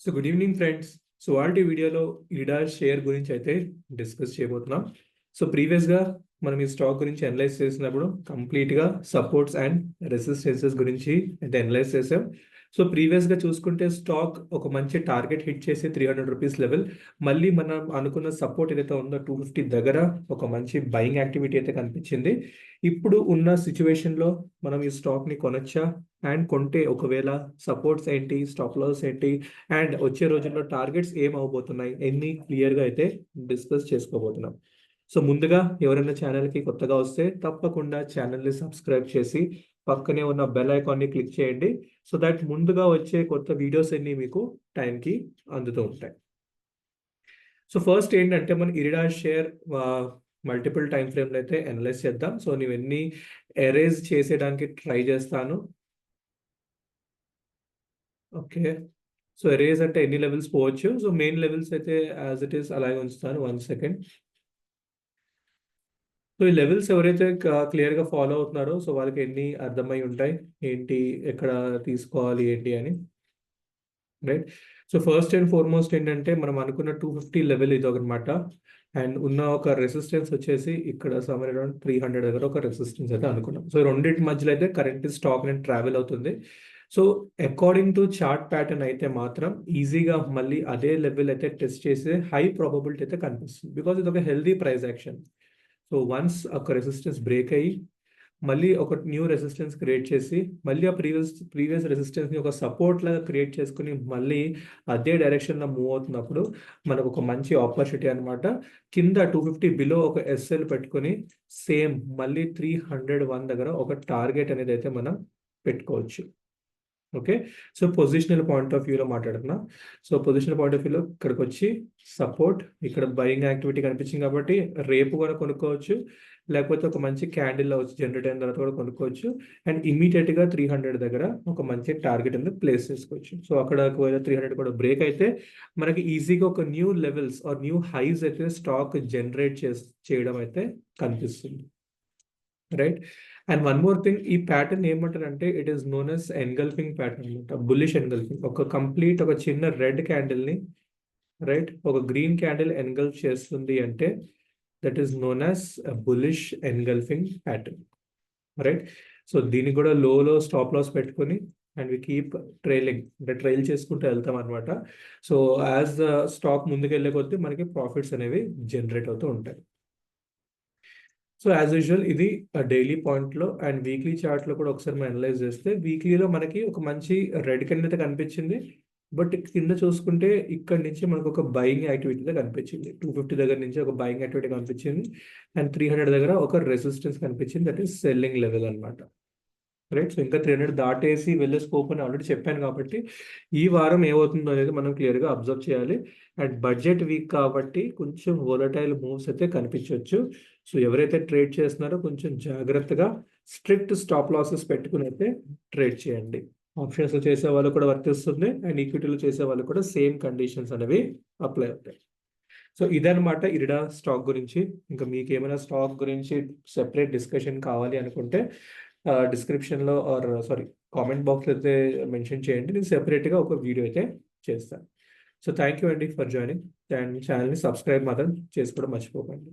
So good evening friends. So వాటి వీడియోలో ఇడా షేర్ గురించి అయితే డిస్కస్ చేయబోతున్నాం. సో ప్రీవియస్గా మనం ఈ స్టాక్ గురించి అనలైజ్ చేసినప్పుడు కంప్లీట్గా సపోర్ట్స్ అండ్ రెసిస్టెన్సెస్ గురించి అయితే అనలైజ్ చేసాం. సో ప్రీవియస్గా చూసుకుంటే స్టాక్ ఒక మంచి టార్గెట్ హిట్ చేసి ₹300 లెవెల్, మళ్ళీ మనం అనుకున్న సపోర్ట్ ఏదైతే ఉందో 250 దగ్గర ఒక మంచి బయింగ్ యాక్టివిటీ అయితే కనిపించింది. ఇప్పుడు ఉన్న సిచ్యువేషన్లో మనం ఈ స్టాక్ని కొనొచ్చా, అండ్ కొంటే ఒకవేళ సపోర్ట్స్ ఏంటి, స్టాప్ లాస్ ఏంటి, అండ్ వచ్చే రోజుల్లో టార్గెట్స్ ఏం అవబోతున్నాయి, ఎన్ని క్లియర్గా అయితే డిస్కస్ చేసుకోబోతున్నాం. సో ముందుగా ఎవరైనా ఛానల్కి కొత్తగా వస్తే తప్పకుండా ఛానల్ని సబ్స్క్రైబ్ చేసి పక్కనే ఉన్న బెల్ ఐకాన్ని క్లిక్ చేయండి. సో దట్ ముందుగా వచ్చే కొత్త వీడియోస్ అన్ని మీకు టైంకి అందుతూ ఉంటాయి. సో ఫస్ట్ ఏంటంటే మన ఇరిడా షేర్ మల్టిపుల్ టైం ఫ్రేమ్లో అయితే అనలైజ్ చేద్దాం. సో నేను ఎన్ని ఎరేజ్ చేసేయడానికి ట్రై చేస్తాను. ఓకే, సో ఎరేజ్ అంటే ఎన్ని లెవెల్స్ పోవచ్చు. సో మెయిన్ లెవెల్స్ అయితే యాజ్ ఇట్ ఈస్ అలాగే ఉంచుతాను. 1 సెకండ్. సో ఈ లెవెల్స్ ఎవరైతే క్లియర్గా ఫాలో అవుతున్నారో సో వాళ్ళకి ఎన్ని అర్థమై ఉంటాయి, ఏంటి ఎక్కడ తీసుకోవాలి ఏంటి అని, right. So first and foremost ఏంటంటే మనం అనుకున్న 250 లెవెల్ ఇది ఒకనమాట. అండ్ ఉన్న ఒక రెసిస్టెన్స్ వచ్చేసి ఇక్కడ సమ్వేర్ అరౌండ్ 300 దగ్గర ఒక రెసిస్టెన్స్ అయితే అనుకున్నాం. సో రెండింటి మధ్యలో అయితే కరెంట్ స్టాక్ నేను ట్రావెల్ అవుతుంది. So according to chart pattern అయితే మాత్రం ఈజీగా మళ్ళీ అదే లెవెల్ అయితే టెస్ట్ చేసే హై ప్రాబబిలిటీ అయితే కనిపిస్తుంది, బికాజ్ ఇది ఒక healthy price action. So once ఒక రెసిస్టెన్స్ బ్రేక్ అయ్యి మళ్ళీ ఒక న్యూ రెసిస్టెన్స్ క్రియేట్ చేసి మళ్ళీ ఆ ప్రీవియస్ రెసిస్టెన్స్ని ఒక సపోర్ట్ లాగా క్రియేట్ చేసుకుని మళ్ళీ అదే డైరెక్షన్లో మూవ్ అవుతున్నప్పుడు మనకు ఒక మంచి ఆపర్చునిటీ అనమాట. కింద 250 బిలో ఒక ఎస్ఎల్ పెట్టుకొని సేమ్ మళ్ళీ 301 దగ్గర ఒక టార్గెట్ అనేది అయితే మనం పెట్టుకోవచ్చు. Okay, so positional point of వ్యూలో మాట్లాడుతున్నా. సో పొజిషనల్ పాయింట్ ఆఫ్ వ్యూలో ఇక్కడికి వచ్చి సపోర్ట్, ఇక్కడ బయింగ్ యాక్టివిటీ కనిపించింది కాబట్టి రేపు కూడా కొనుక్కోవచ్చు, లేకపోతే ఒక మంచి క్యాండిల్లో వచ్చి జనరేట్ అయిన తర్వాత కూడా కొనుక్కోవచ్చు. అండ్ ఇమీడియట్గా 300 దగ్గర ఒక మంచి టార్గెట్ అనేది ప్లేస్ చేసుకోవచ్చు. సో అక్కడ ఒకవేళ 300 కూడా బ్రేక్ అయితే మనకి ఈజీగా ఒక new levels or new highs అయితే స్టాక్ జనరేట్ చేయడం అయితే కనిపిస్తుంది, right. And one more thing, ఈ ప్యాటర్న్ ఏమంటారంటే it is known as engulfing pattern అనమాట. బుల్లిష్ ఎన్గల్ఫింగ్, ఒక కంప్లీట్ ఒక చిన్న రెడ్ క్యాండిల్ని రైట్ ఒక గ్రీన్ క్యాండిల్ ఎన్గల్ఫ్ చేస్తుంది అంటే that is known as bullish engulfing pattern, right. So దీన్ని కూడా లో స్టాప్ లాస్ పెట్టుకొని అండ్ వి కీప్ ట్రైలింగ్, అంటే ట్రైల్ చేసుకుంటూ వెళ్తాం అనమాట. సో యాజ్ ద స్టాక్ ముందుకు వెళ్ళే కొద్దీ మనకి ప్రాఫిట్స్ అనేవి జనరేట్ అవుతూ ఉంటాయి. సో యాజ్ యూజువల్ ఇది డైలీ పాయింట్లో అండ్ వీక్లీ చార్ట్లో కూడా ఒకసారి మనం అనలైజ్ చేస్తే వీక్లీలో మనకి ఒక మంచి రెడ్ కింద అయితే కనిపించింది. బట్ కింద చూసుకుంటే ఇక్కడ నుంచి మనకు ఒక బయింగ్ యాక్టివిటీ అయితే కనిపించింది. 250 దగ్గర నుంచి ఒక బయింగ్ యాక్టివిటీ కనిపించింది అండ్ 300 దగ్గర ఒక రెసిస్టెన్స్ కనిపించింది, దట్ ఈస్ సెల్లింగ్ లెవెల్ అనమాట, రైట్. సో ఇంకా 300 దాటేసి వెళ్ళే స్కోప్ అని ఆల్రెడీ చెప్పాను కాబట్టి ఈ వారం ఏమవుతుందో అనేది మనం క్లియర్గా అబ్జర్వ్ చేయాలి. అండ్ బడ్జెట్ వీక్ కాబట్టి కొంచెం వోలటైల్ మూవ్స్ అయితే కనిపించవచ్చు. సో ఎవరైతే ట్రేడ్ చేస్తున్నారో కొంచెం జాగ్రత్తగా స్ట్రిక్ట్ స్టాప్ లాసెస్ పెట్టుకుని అయితే ట్రేడ్ చేయండి. ఆప్షన్స్లో చేసే వాళ్ళు కూడా వర్తిస్తుంది అండ్ ఈక్విటీలో చేసే వాళ్ళు కూడా సేమ్ కండిషన్స్ అనేవి అప్లై అవుతాయి. సో ఇదనమాట ఇరిడా స్టాక్ గురించి. ఇంకా మీకు ఏమైనా స్టాక్ గురించి సెపరేట్ డిస్కషన్ కావాలి అనుకుంటే డిస్క్రిప్షన్లో ఆర్ సారీ కామెంట్ బాక్స్లో అయితే మెన్షన్ చేయండి, నేను సెపరేట్గా ఒక వీడియో అయితే చేస్తాను. సో థ్యాంక్ యూ అండి ఫర్ జాయినింగ్, అండ్ ఛానల్ని సబ్స్క్రైబ్ మాత్రం చేసుకోవడం మర్చిపోకండి.